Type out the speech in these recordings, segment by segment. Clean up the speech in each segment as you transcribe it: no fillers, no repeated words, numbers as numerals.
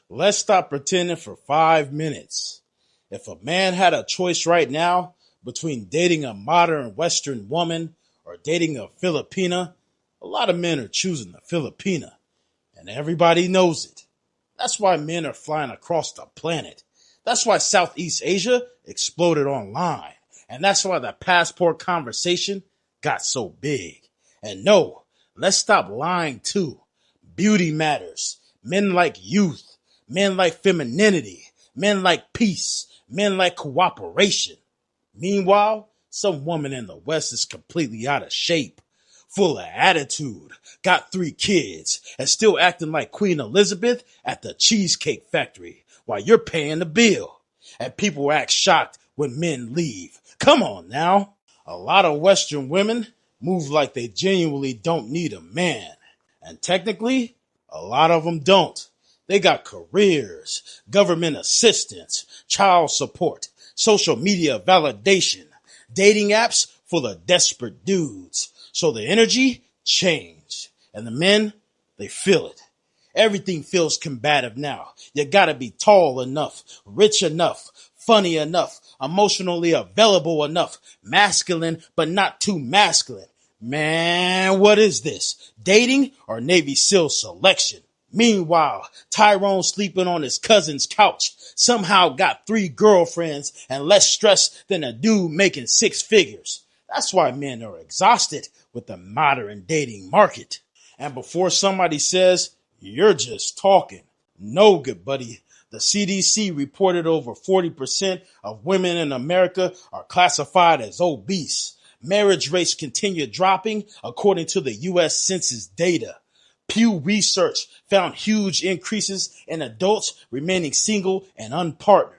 Let's stop pretending for 5 minutes. If a man had a choice right now between dating a modern Western woman or dating a Filipina, a lot of men are choosing the Filipina, and everybody knows it. That's why men are flying across the planet. That's why Southeast Asia exploded online. And that's why the passport conversation got so big. And no, let's stop lying too. Beauty matters. Men like youth. Men like femininity. Men like peace. Men like cooperation. Meanwhile, some woman in the West is completely out of shape, full of attitude, got 3 kids, and still acting like Queen Elizabeth at the Cheesecake Factory while you're paying the bill. And people act shocked when men leave. Come on now. A lot of Western women move like they genuinely don't need a man. And technically, a lot of them don't. They got careers, government assistance, child support, social media validation, dating apps full of desperate dudes. So the energy changed. And the men, they feel it. Everything feels combative now. You gotta be tall enough, rich enough, funny enough, emotionally available enough, masculine but not too masculine. Man, what is this? Dating or Navy SEAL selection? Meanwhile, Tyrone sleeping on his cousin's couch somehow got 3 girlfriends and less stress than a dude making 6 figures. That's why men are exhausted with the modern dating market. And before somebody says, you're just talking, no, good buddy. The CDC reported over 40% of women in America are classified as obese. Marriage rates continue dropping according to the U.S. Census data. Pew Research found huge increases in adults remaining single and unpartnered.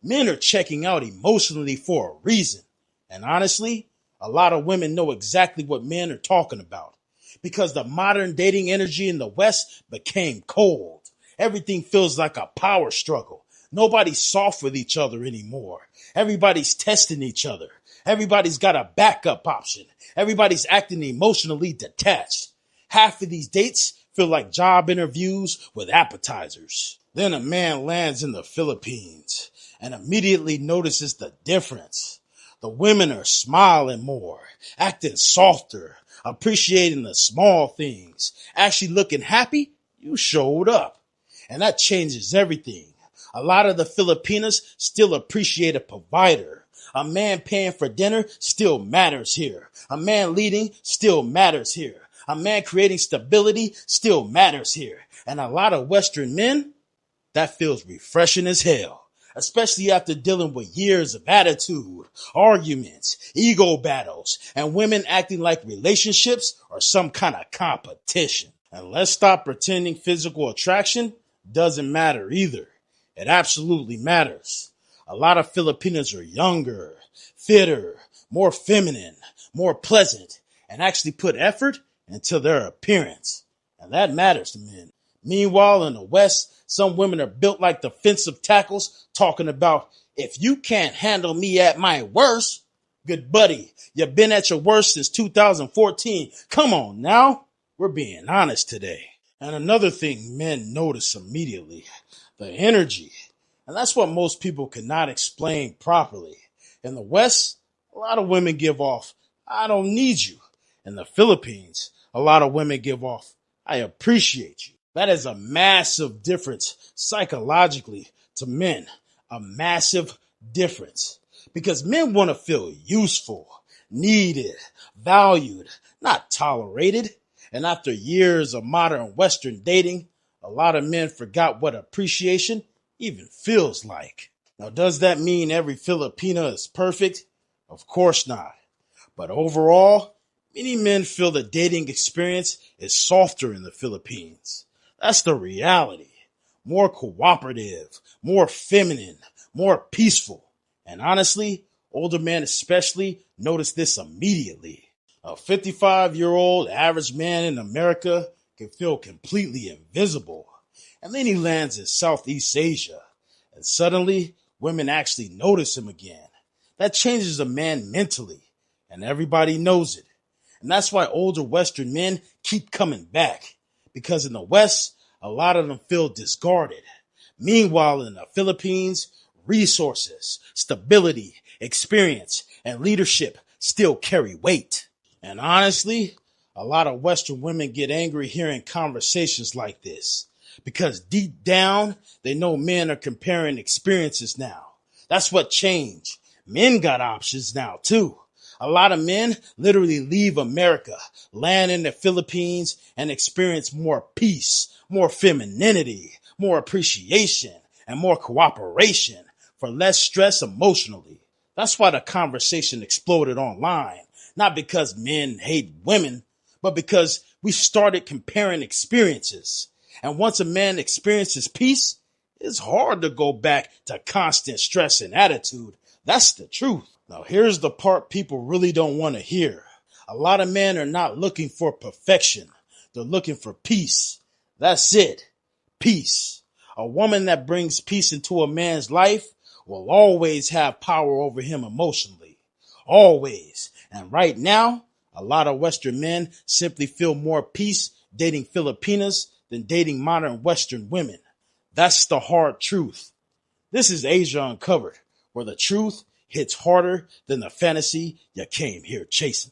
Men are checking out emotionally for a reason. And honestly, a lot of women know exactly what men are talking about. Because the modern dating energy in the West became cold. Everything feels like a power struggle. Nobody's soft with each other anymore. Everybody's testing each other. Everybody's got a backup option. Everybody's acting emotionally detached. Half of these dates feel like job interviews with appetizers. Then a man lands in the Philippines and immediately notices the difference. The women are smiling more, acting softer, appreciating the small things, actually looking happy you showed up. And that changes everything. A lot of the Filipinas still appreciate a provider. A man paying for dinner still matters here. A man leading still matters here. A man creating stability still matters here. And a lot of Western men, that feels refreshing as hell. Especially after dealing with years of attitude, arguments, ego battles, and women acting like relationships are some kind of competition. And let's stop pretending physical attraction doesn't matter either. It absolutely matters. A lot of Filipinos are younger, fitter, more feminine, more pleasant, and actually put effort into their appearance. And that matters to men. Meanwhile, in the West, some women are built like defensive tackles, talking about, if you can't handle me at my worst, good buddy, you've been at your worst since 2014. Come on now. We're being honest today. And another thing men notice immediately, the energy. And that's what most people cannot explain properly. In the West, a lot of women give off, I don't need you. In the Philippines, a lot of women give off, I appreciate you. That is a massive difference psychologically to men. A massive difference. Because men want to feel useful, needed, valued, not tolerated. And after years of modern Western dating, a lot of men forgot what appreciation even feels like. Now, does that mean every Filipina is perfect? Of course not. But overall, many men feel the dating experience is softer in the Philippines. That's the reality. More cooperative, more feminine, more peaceful. And honestly, older men especially notice this immediately. A 55-year-old average man in America can feel completely invisible. And then he lands in Southeast Asia. And suddenly, women actually notice him again. That changes a man mentally. And everybody knows it. And that's why older Western men keep coming back. Because in the West, a lot of them feel discarded. Meanwhile, in the Philippines, resources, stability, experience, and leadership still carry weight. And honestly, a lot of Western women get angry hearing conversations like this because deep down, they know men are comparing experiences now. That's what changed. Men got options now, too. A lot of men literally leave America, land in the Philippines, and experience more peace, more femininity, more appreciation, and more cooperation for less stress emotionally. That's why the conversation exploded online. Not because men hate women, but because we started comparing experiences. And once a man experiences peace, it's hard to go back to constant stress and attitude. That's the truth. Now, here's the part people really don't want to hear. A lot of men are not looking for perfection. They're looking for peace. That's it. Peace. A woman that brings peace into a man's life will always have power over him emotionally. Always. And right now, a lot of Western men simply feel more peace dating Filipinas than dating modern Western women. That's the hard truth. This is Asia Uncovered, where the truth hits harder than the fantasy you came here chasing.